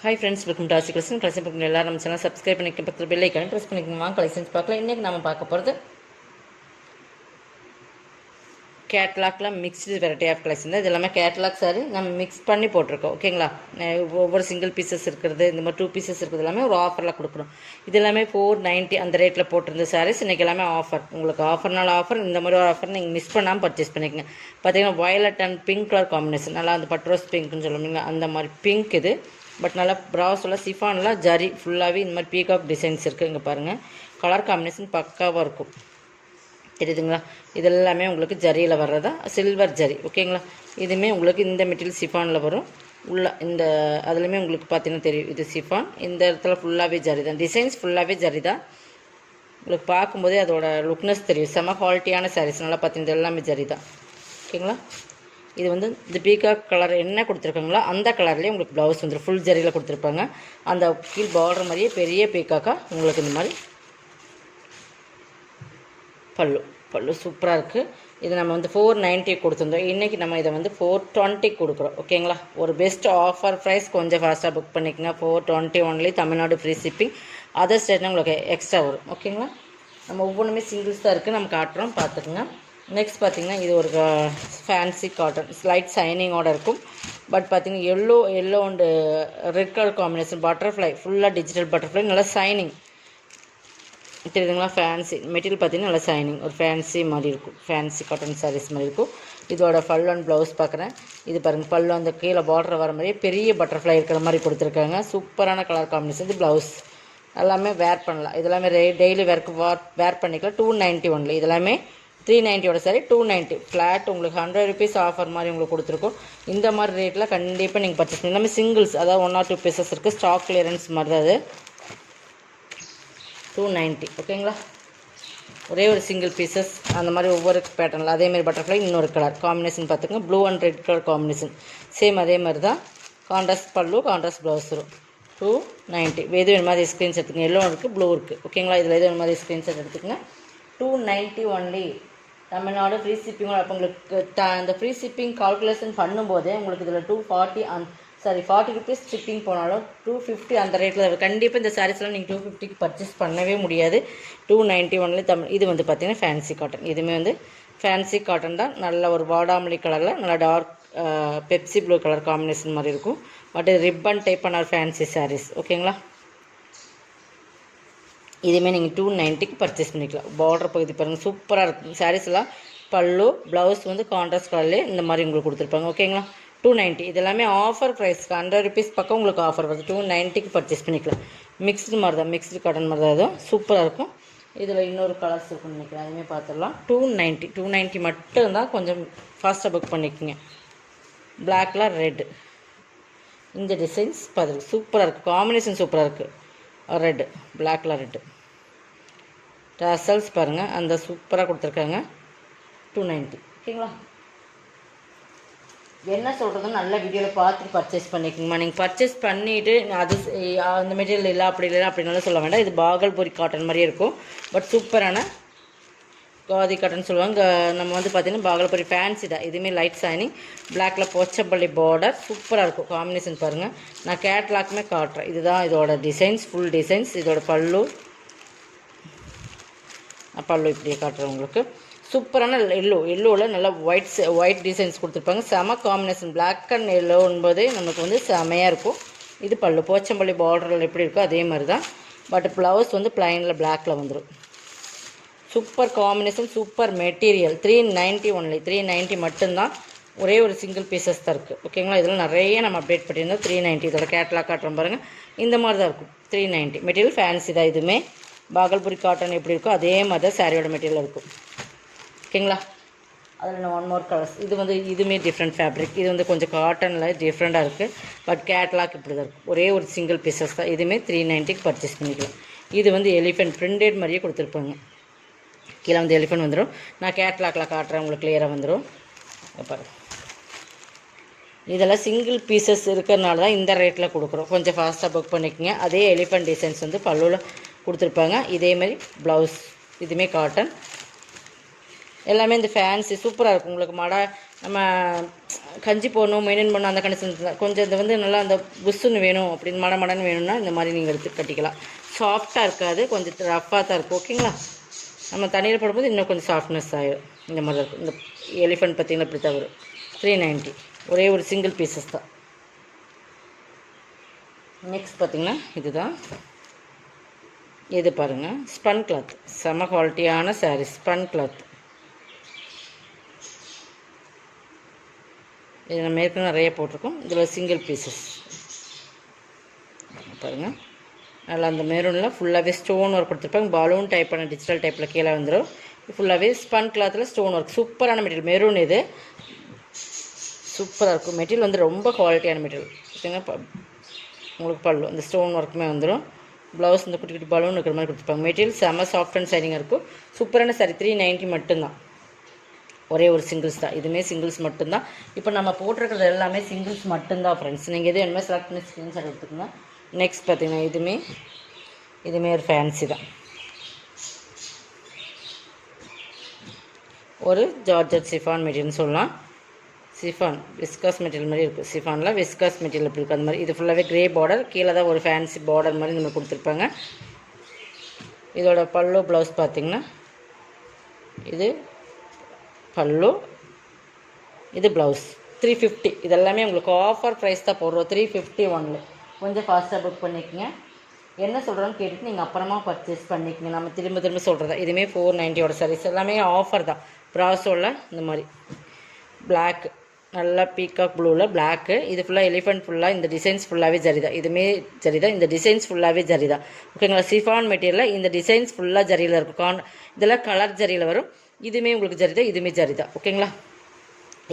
Hi friends, welcome to Asi Collection. Collection பக்கம் எல்லாரும் நம்ம சேனல் சப்ஸ்கிரைப் பண்ணிக்க பக்கத்தில் பெல் ஐக்கானை ப்ரெஸ் பண்ணிக்கோங்க. வாங்க கலெக்ஷன்ஸ் பார்க்கலாம். இன்றைக்கி நம்ம பார்க்க போகிறது கேட்லாக்ல மிக்ஸ்டு வெரைட்டி ஆஃப் கலெக்ஷன் தான். இது எல்லாமே கேட்லாக் சாரி நம்ம மிக்ஸ் பண்ணி போட்டிருக்கோம். ஓகேங்களா, ஒவ்வொரு சிங்கிள் பீசஸ் இருக்கிறது, இந்த மாதிரி 2 பீசஸ் இருக்கிறது எல்லாமே ஒரு ஆஃபரில் கொடுக்குறோம். இது எல்லாமே 490 அந்த ரேட்டில் போட்டிருந்த சாரீஸ் இன்றைக்கி எல்லாமே ஆஃபர். உங்களுக்கு ஆஃபர்னால ஆஃபர், இந்த மாதிரி ஒரு ஆஃபர் நீங்கள் மிஸ் பண்ணாமல் பர்ச்சேஸ் பண்ணிக்கோங்க. பார்த்தீங்கன்னா violet and pink colour combination, நல்லா அந்த பட்ரோஸ் பிங்க்னு சொல்லுவீங்க அந்த மாதிரி பிங்க் இது. பட் நல்லா ப்ராஸில் சிஃபானில் ஜரி ஃபுல்லாகவே இந்த மாதிரி பீகாக் டிசைன்ஸ் இருக்குது. இங்கே பாருங்கள், கலர் காம்பினேஷன் பக்காவாக இருக்கும். தெரியுதுங்களா, இது எல்லாமே உங்களுக்கு ஜரியில் வர்றதா சில்வர் ஜரி. ஓகேங்களா, இதுவுமே உங்களுக்கு இந்த மெட்டீரியல் சிஃபானில் வரும். உள்ள இந்த அதுலேயுமே உங்களுக்கு பார்த்தீங்கன்னா தெரியும், இது சிஃபான். இந்த இடத்துல ஃபுல்லாகவே ஜரி தான், டிசைன்ஸ் ஃபுல்லாகவே ஜரி தான். உங்களுக்கு பார்க்கும்போதே அதோட லுக்னஸ் தெரியும். செம குவாலிட்டியான சாரீஸ். நல்லா பார்த்தீங்கன்னா எல்லாமே ஜரி தான். ஓகேங்களா, இது வந்து இந்த பீகாக் கலர் என்ன கொடுத்துருக்காங்களோ அந்த கலர்லேயே உங்களுக்கு ப்ளவுஸ் வந்துடும். ஃபுல் ஜரியில் கொடுத்துருப்பாங்க. அந்த கீழ் பார்டர் மாதிரியே பெரிய பீகாக்காக உங்களுக்கு இந்த மாதிரி பல்லு சூப்பராக இருக்குது. இது நம்ம வந்து 490 கொடுத்துருந்தோம். இன்றைக்கி நம்ம இதை வந்து 420 கொடுக்குறோம். ஓகேங்களா, ஒரு பெஸ்ட் ஆஃபர் ப்ரைஸ். கொஞ்சம் ஃபாஸ்ட்டாக புக் பண்ணிக்கோங்க. 420 only. Tamil Nadu free shipping. Other ஸ்டேட்னா உங்களுக்கு எக்ஸ்ட்ரா வரும். ஓகேங்களா, நம்ம ஒவ்வொன்றுமே சிங்கிள்ஸ் தான் இருக்குது, நம்ம காட்டுறோம், பார்த்துக்குங்க. நெக்ஸ்ட் பார்த்திங்கன்னா இது ஒரு ஃபேன்சி காட்டன் ஸ்லைட் ஷைனிங்கோடு இருக்கும். பட் பார்த்திங்கன்னா yellow and red colour combination, butterfly ஃபுல்லாக டிஜிட்டல் பட்டர்ஃப்ளை, நல்லா ஷைனிங் தெரியுதுங்களா. ஃபேன்சி மெட்டீரியல் பார்த்திங்கன்னா நல்லா ஷைனிங், ஒரு ஃபேன்சி மாதிரி இருக்கும். ஃபேன்சி காட்டன் சாரீஸ் மாதிரி இருக்கும். இதோட பல்லு அண்ட் ப்ளவுஸ் பார்க்குறேன். இது பாருங்கள், பல்லு அந்த கீழே பார்டர் வர மாதிரியே பெரிய பட்டர்ஃப்ளை இருக்கிற மாதிரி கொடுத்துருக்காங்க. சூப்பரான கலர் காம்பினேஷன். இது ப்ளவுஸ் எல்லாமே வேர் பண்ணலாம். இதெல்லாமே டெய்லி வேர் பண்ணிக்கலாம். 290 ஒன்லி. இதெல்லாமே 390 சாரி 290 ஃப்ளாட். உங்களுக்கு 100 ருபீஸ் ஆஃபர் மாதிரி உங்களுக்கு கொடுத்துருக்கோம். இந்த மாதிரி ரேட்டில் கண்டிப்பாக நீங்கள் பர்ச்சேஸ் பண்ணி. எல்லாமே சிங்கிள்ஸ், அதாவது 1 or 2 பீசஸ் இருக்குது. ஸ்டாக் கிளியரன்ஸ் மாதிரி தான் அது. 290. ஓகேங்களா, ஒரே ஒரு சிங்கிள் பீசஸ் அந்த மாதிரி ஒவ்வொரு பேட்டர்னில் அதேமாதிரி பட்டர்ஃப்ளை. இன்னொரு கலர் காம்பினேஷன் பார்த்துக்கோங்க, blue and red colour combination. Same அதே மாதிரி தான். கான்ட்ராஸ்ட் பல்லு, கான்ட்ராஸ்ட் ப்ளவுஸ் வரும். 290. எது வேணும் மாதிரி ஸ்க்ரீன்ஷாட் எடுத்துக்கங்க. எல்லோ இருக்குது, ப்ளூ இருக்குது. ஓகேங்களா, இதில் எது வேணும் மாதிரி ஸ்க்ரீன்ஷாட் எடுத்துக்கங்க. 290 ஒன்லி. Tamil Nadu free shipping. அப்போ உங்களுக்கு அந்த ஃப்ரீ ஷிப்பிங் கால்குலேஷன் பண்ணும்போதே உங்களுக்கு இதில் 240 40 ருபீஸ் ஷிப்பிங் போனாலும் 250 அந்த ரேட்டில் கண்டிப்பாக இந்த சாரீஸ்லாம் நீங்கள் 250க்கு பர்ச்சேஸ் பண்ணவே முடியாது. 290 ஒன்லி. இது வந்து பார்த்திங்கன்னா ஃபேன்சி காட்டன். இதுவுமே வந்து ஃபேன்சி காட்டன் தான். நல்ல ஒரு வாடாமல்லி கலரில் நல்லா dark pepsi blue colour combination மாதிரி இருக்கும். பட் ரிப்பன் டைப் பண்ண ஃபேன்சி சாரீஸ். ஓகேங்களா, இதுவுமே நீங்கள் 290க்கு பர்ச்சேஸ் பண்ணிக்கலாம். பார்டர் பகுதி பாருங்கள், சூப்பராக இருக்கும். சாரீஸ்லாம் பல்லு ப்ளவுஸ் வந்து கான்ட்ராஸ்ட் கலர்லேயே இந்த மாதிரி உங்களுக்கு கொடுத்துருப்பாங்க. ஓகேங்களா, 290. இது எல்லாமே ஆஃபர் ப்ரைஸ். 100 ருபீஸ் பக்கம் உங்களுக்கு ஆஃபர் வருது. 290க்கு பர்ச்சேஸ் பண்ணிக்கலாம். மிக்ஸ்டு மாதிரி தான், மிக்ஸ்டு காட்டன் மாதிரி தான். இதுவும் சூப்பராக இருக்கும். இதில் இன்னொரு கலர்ஸ் இருக்குன்னு நினைக்கிறேன், அதுவுமே பார்த்துடலாம். 290 மட்டும்தான். கொஞ்சம் ஃபாஸ்ட்டாக புக் பண்ணிக்கோங்க. பிளாக்ல ரெட், இந்த டிசைன்ஸ் பார்த்துருக்கு, சூப்பராக இருக்குது. காம்பினேஷன் சூப்பராக இருக்குது. ரெட்டு, பிளாக்ல ரெட்டு டசல்ஸ் பாருங்கள், அந்த சூப்பராக கொடுத்துருக்காங்க. 290. ஓகேங்களா, என்ன சொல்கிறதுன்னு நல்ல வீடியோவில் பார்த்துட்டு பர்ச்சேஸ் பண்ணிக்கோங்கம்மா. நீங்கள் பர்ச்சேஸ் பண்ணிவிட்டு அது அந்த மெட்டீரியல் இல்லை அப்படி இல்லை அப்படின்னாலும் சொல்ல வேண்டாம். இது பாகல்புரி காட்டன் மாதிரியே இருக்கும். பட் சூப்பரான காதி காட்டன் சொல்லுவாங்க. நம்ம வந்து பார்த்திங்கன்னா பாகல்புரி ஃபேன்சி தான். இதுவுமே லைட் ஷைனிங், பிளாக்ல போச்சப்பள்ளி பார்டர் சூப்பராக இருக்கும். காம்பினேஷன் பாருங்கள், நான் கேட்லாக்குமே காட்டுறேன். இதுதான் இதோட டிசைன்ஸ், ஃபுல் டிசைன்ஸ். இதோட பல்லு இப்படியே காட்டுறேன் உங்களுக்கு. சூப்பரான எல்லோவில் நல்லா ஒயிட் டிசைன்ஸ் கொடுத்துருப்பாங்க. செம காம்பினேஷன். பிளாக் அண்ட் எல்லோ என்பதே நமக்கு வந்து செமையாக இருக்கும். இது பல்லு போச்சம்பள்ளி பார்டரில் எப்படி இருக்கோ அதே மாதிரி தான். பட் ப்ளவுஸ் வந்து பிளைனில் பிளாக்கில் வந்துடும். Super combination, super material. 390 only. 390 மட்டும்தான். ஒரே ஒரு சிங்கிள் பீசஸ் தான் இருக்குது. ஓகேங்களா, இதில் நிறைய நம்ம அப்டேட் பண்ணியிருந்தோம். 390. இதோட கேட்லாக் காட்டுறோம் பாருங்கள், இந்த மாதிரி தான் இருக்கும். 390. மெட்டீரியல் ஃபேன்சி தான். இதுவுமே பாகல்புரி காட்டன் எப்படி இருக்கோ அதே மாதிரி தான் சாரியோட மெட்டீரியல் இருக்கும். ஓகேங்களா, அதில் ஒன் மோர் கலர்ஸ். இது வந்து இதுவுமே டிஃப்ரெண்ட் ஃபேப்ரிக். இது வந்து கொஞ்சம் காட்டனில் டிஃப்ரெண்ட்டாக இருக்குது. பட் கேட்லாக் இப்படி தான் இருக்கும். ஒரே ஒரு சிங்கிள் பீசஸ் தான். இதுவுமே 390க்கு பர்ச்சேஸ் பண்ணிக்கலாம். இது வந்து எலிஃபென்ட் பிரிண்டட் மாதிரியே கொடுத்துருப்பாங்க. கீழே வந்து எலிஃபென்ட் வந்துடும். நான் கேட்லாக்கில் காட்டுறேன், உங்களுக்கு கிளியராக வந்துடும். பாருங்க, இதெல்லாம் சிங்கிள் பீசஸ் இருக்கிறனால தான் இந்த ரேட்டில் கொடுக்குறோம். கொஞ்சம் ஃபாஸ்ட்டாக புக் பண்ணிக்கோங்க. அதே எலிஃபென்ட் டிசைன்ஸ் வந்து பல்லுவில் கொடுத்துருப்பாங்க. இதேமாதிரி ப்ளவுஸ். இதுவுமே காட்டன். எல்லாமே இந்த ஃபேன்சி சூப்பராக இருக்கும். உங்களுக்கு நம்ம கஞ்சி போடணும் மெயின்டைன் பண்ணணும் அந்த கண்டிஷன் கொஞ்சம் இது வந்து நல்லா அந்த புஷ்ஷுன்னு வேணும் அப்படின்னு மடன்னு வேணும்னா இந்த மாதிரி நீங்கள் எடுத்து கட்டிக்கலாம். சாஃப்டாக இருக்காது, கொஞ்சம் ரஃப்பாக தான் இருக்கும். ஓகேங்களா? நம்ம தண்ணியில் போடும்போது இன்னும் கொஞ்சம் சாஃப்ட்னஸ் ஆகிடும். இந்த மாதிரி இருக்கும். இந்த எலிஃபெண்ட் பார்த்திங்கன்னா இப்படி தான் வரும். 390 ஒரே ஒரு சிங்கிள் பீசஸ் தான். நெக்ஸ்ட் பார்த்திங்கன்னா இதுதான். இது பாருங்கள், ஸ்பன் கிளாத், செம குவாலிட்டியான சாரீ, ஸ்பன் கிளாத். இது நம்ம ஏற்கனவே நிறைய போட்டிருக்கோம். இதில் சிங்கிள் பீசஸ் பாருங்கள். நல்லா அந்த மெரூனில் ஃபுல்லாகவே ஸ்டோன் ஒர்க் கொடுத்துருப்பாங்க. பலூன் டைப்பான டிஜிட்டல் டைப்பில் கீழே வந்துடும். ஃபுல்லாகவே ஸ்பன் கிளாத்தில் ஸ்டோன் ஒர்க், சூப்பரான மெட்டீரியல். மெரூன் இது சூப்பராக இருக்கும். மெட்டீரியல் வந்து ரொம்ப குவாலிட்டியான மெட்டீரியல். ஓகேங்க. உங்களுக்கு பல்லு இந்த ஸ்டோன் ஒர்க்குமே வந்துடும். ப்ளவுஸ் இந்த குட்டி குட்டி பலூன் இருக்கிற மாதிரி கொடுத்துருப்பாங்க. மெட்டீரியல் செம்ம சாஃப்ட் அண்ட் ஷைனிங்காக இருக்கும். சூப்பரான சாரி. 390 மட்டும்தான். ஒரே ஒரு சிங்கிள்ஸ் தான். இதுவுமே சிங்கிள்ஸ் மட்டும்தான். இப்போ நம்ம போட்டிருக்கிறது எல்லாமே சிங்கிள்ஸ் மட்டும்தான் ஃப்ரெண்ட்ஸ். நீங்கள் எது வேணுமே செலக்ட் பண்ணி ஸ்க்ரீன்ஷாட் எடுத்துக்கோங்க. நெக்ஸ்ட் பார்த்தீங்கன்னா இதுவுமே ஒரு ஃபேன்சி தான். ஒரு ஜார்ஜட் சிஃபான் மெட்டீரியல்னு சொல்லலாம். சிஃபான் விஸ்காஸ் மெட்டீரியல் மாதிரி இருக்குது. சிஃபானில் விஸ்காஸ் மெட்டீரியல் எப்படி இருக்குது அந்த மாதிரி. இது ஃபுல்லாகவே க்ரே பார்டர், கீழே தான் ஒரு ஃபேன்சி பார்டர் மாதிரி நம்ம கொடுத்துருப்பாங்க. இதோட பல்லு ப்ளவுஸ் பார்த்திங்கன்னா இது பல்லு, இது ப்ளவுஸ். 350. இதெல்லாமே உங்களுக்கு ஆஃபர் ப்ரைஸ் தான் போடுறோம். 350 ஒன்லி. கொஞ்சம் ஃபாஸ்ட்டாக புக் பண்ணிக்கோங்க. என்ன சொல்கிறோன்னு கேட்டுட்டு நீங்கள் அப்புறமா பர்ச்சேஸ் பண்ணிக்கோங்க. நம்ம திரும்ப சொல்கிறதா. இதுவுமே 490 சாரீஸ் எல்லாமே ஆஃபர் தான். ப்ராசோவில் இந்த மாதிரி பிளாக், நல்லா பீகாக் ப்ளூவில் பிளாக்கு. இது ஃபுல்லாக எலிஃபெண்ட், ஃபுல்லாக இந்த டிசைன்ஸ் ஃபுல்லாகவே ஜரிதா. இதுவுமே ஜரிதா. இந்த டிசைன்ஸ் ஃபுல்லாகவே ஜரிதா. ஓகேங்களா? சிஃபான் மெட்டீரியலில் இந்த டிசைன்ஸ் ஃபுல்லாக ஜரியில் இருக்கும். இதெல்லாம் கலர் ஜரியில் வரும். இதுவுமே உங்களுக்கு ஜரிதா, இதுவுமே ஜரிதா. ஓகேங்களா?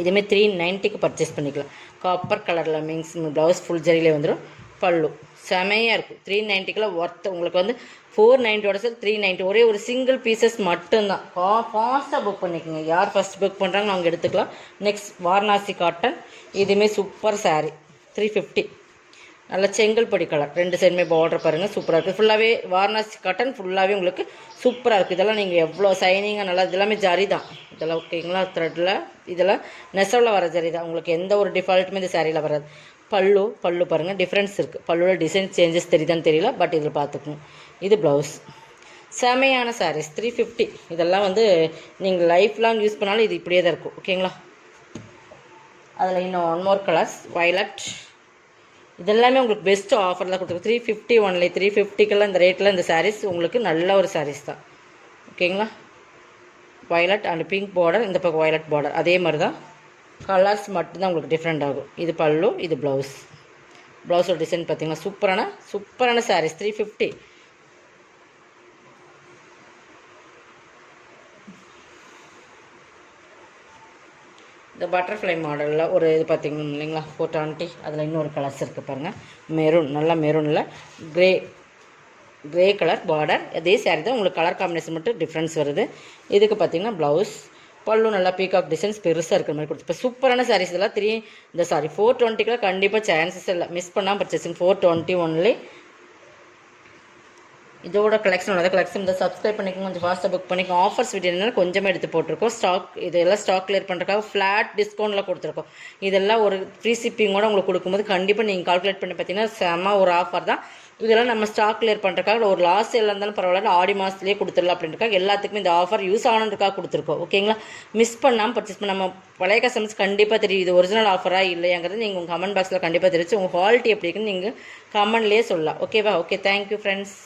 இதுவுமே 390க்கு பர்ச்சேஸ் பண்ணிக்கலாம். காப்பர் கலரில் மீன்ஸ் ப்ளவுஸ் ஃபுல் ஜரியிலே வந்துடும். பல்லு செமையாக இருக்கும். 390க்குலாம் ஒர்த். உங்களுக்கு வந்து 490 சார் 390. ஒரே ஒரு சிங்கிள் பீசஸ் மட்டும்தான். ஃபாஸ்ட்டாக புக் பண்ணிக்கோங்க. யார் ஃபஸ்ட் புக் பண்ணுறாங்கன்னு அவங்க எடுத்துக்கலாம். Next Varanasi cotton. இதுவுமே சூப்பர் சாரீ. 350. நல்ல செங்கல்படி கலர். 2 சைடுமே பார்டர் பாருங்கள், சூப்பராக இருக்குது. ஃபுல்லாகவே வாரணாசி காட்டன் ஃபுல்லாகவே உங்களுக்கு சூப்பராக இருக்குது. இதெல்லாம் நீங்கள் எவ்வளோ சைனிங்காக நல்லா, இதெல்லாமே ஜரி தான் இதெல்லாம். ஓகேங்களா? த்ரெட்டில் இதெல்லாம் நெசவில் வர ஜரி தான். உங்களுக்கு எந்த ஒரு டிஃபால்ட்டுமே இந்த சாரியில் வராது. பல்லு பாருங்கள், டிஃப்ரென்ஸ் இருக்குது. பல்லுவில் டிசைன் சேஞ்சஸ் தெரியுதான்னு தெரியல, பட் இதில் பார்த்துக்கணும். இது ப்ளவுஸ். செமையான சாரீஸ். 350. இதெல்லாம் வந்து நீங்கள் லைஃப் லாங் யூஸ் பண்ணாலும் இது இப்படியே தான் இருக்கும். ஓகேங்களா? அதில் இன்னும் 1 மோர் கலர்ஸ், வயலட். இதெல்லாமே உங்களுக்கு பெஸ்ட்டு ஆஃபர் தான் கொடுத்துருக்கு. 350 ஒன்லி. 350க்கெல்லாம் இந்த ரேட்டில் இந்த சாரீஸ் உங்களுக்கு நல்ல ஒரு சாரீஸ் தான். ஓகேங்களா? வயலட் அண்ட் பிங்க் பார்டர், இந்த பக்கம் வயலட் பார்டர். அதே மாதிரி தான் கலர்ஸ் மட்டும்தான் உங்களுக்கு டிஃப்ரெண்ட் ஆகும். இது பல்லு, இது ப்ளவுஸ். ப்ளவுஸோட டிசைன் பார்த்தீங்கன்னா சூப்பரான சாரீஸ். 350. இந்த பட்டர்ஃப்ளை மாடலில் ஒரு இது பார்த்திங்கன்னா இல்லைங்களா 420. அதில் இன்னொரு கலர்ஸ் இருக்குது பாருங்கள். மெரூன், நல்லா மெரூனில் க்ரே கலர் பார்டர். அதே சாரீ தான். உங்களுக்கு கலர் காம்பினேஷன் மட்டும் டிஃப்ரென்ஸ் வருது. இதுக்கு பார்த்திங்கன்னா ப்ளவுஸ், பல்லு நல்லா பீகாக் டிசைன்ஸ் பெருசாக இருக்கிற மாதிரி கொடுத்து. இப்போ சூப்பரான சாரீஸ் இதெல்லாம் 420க்குலாம் கண்டிப்பாக சான்சஸ் இல்லை. மிஸ் பண்ணாமல் பர்ச்சேசிங். 420 ஒன்லி. இதோட கலெக்ஷன் உள்ளது. கலெக்ஷன் இந்த சப்ஸ்கிரைப் பண்ணிக்கோங்க. கொஞ்சம் ஃபாஸ்ட்டாக புக் பண்ணிக்கோங்க. ஆஃபர்ஸ் வீடியோ கொஞ்சமாக எடுத்து போட்டிருக்கோம். இதெல்லாம் ஸ்டாக் கிளியர் பண்ணுறதுக்காக ஃப்ளாட் டிஸ்கவுண்ட்டில் கொடுத்துருக்கோம். இதெல்லாம் ஒரு ஃப்ரீ ஷிப்பிங்கோட உங்களுக்கு கொடுக்கும்போது கண்டிப்பாக நீங்கள் கால்குலேட் பண்ணி பார்த்தீங்கன்னா செம்ம ஒரு ஆஃபர் தான். இதெல்லாம் நம்ம ஸ்டாக் கிளியர் பண்ணுறதுக்காக ஒரு லாஸ் எல்லாம் இருந்தாலும் பரவாயில்ல, ஆடி மாதத்துலேயே கொடுத்துடலாம் அப்படின்றக்காக எல்லாத்துக்குமே இந்த ஆஃபர் யூஸ் ஆகணுன்றக்காக கொடுத்துருக்கோம். ஓகேங்களா? மிஸ் பண்ணாமல் பர்ச்சேஸ் பண்ண. நம்ம பழைய கஸ்டமர்ஸ் கண்டிப்பாக தெரியும் இது ஒரிஜினல் ஆஃபராக இல்லையாங்கிறது நீங்கள் உங்கள் கமெண்ட் பாக்ஸில் கண்டிப்பாக தெரிவிச்சு உங்கள் குவாலிட்டி எப்படி இருக்குன்னு நீங்கள் கமெண்ட்லேயே சொல்லலாம். ஓகேவா? Okay, thank you friends.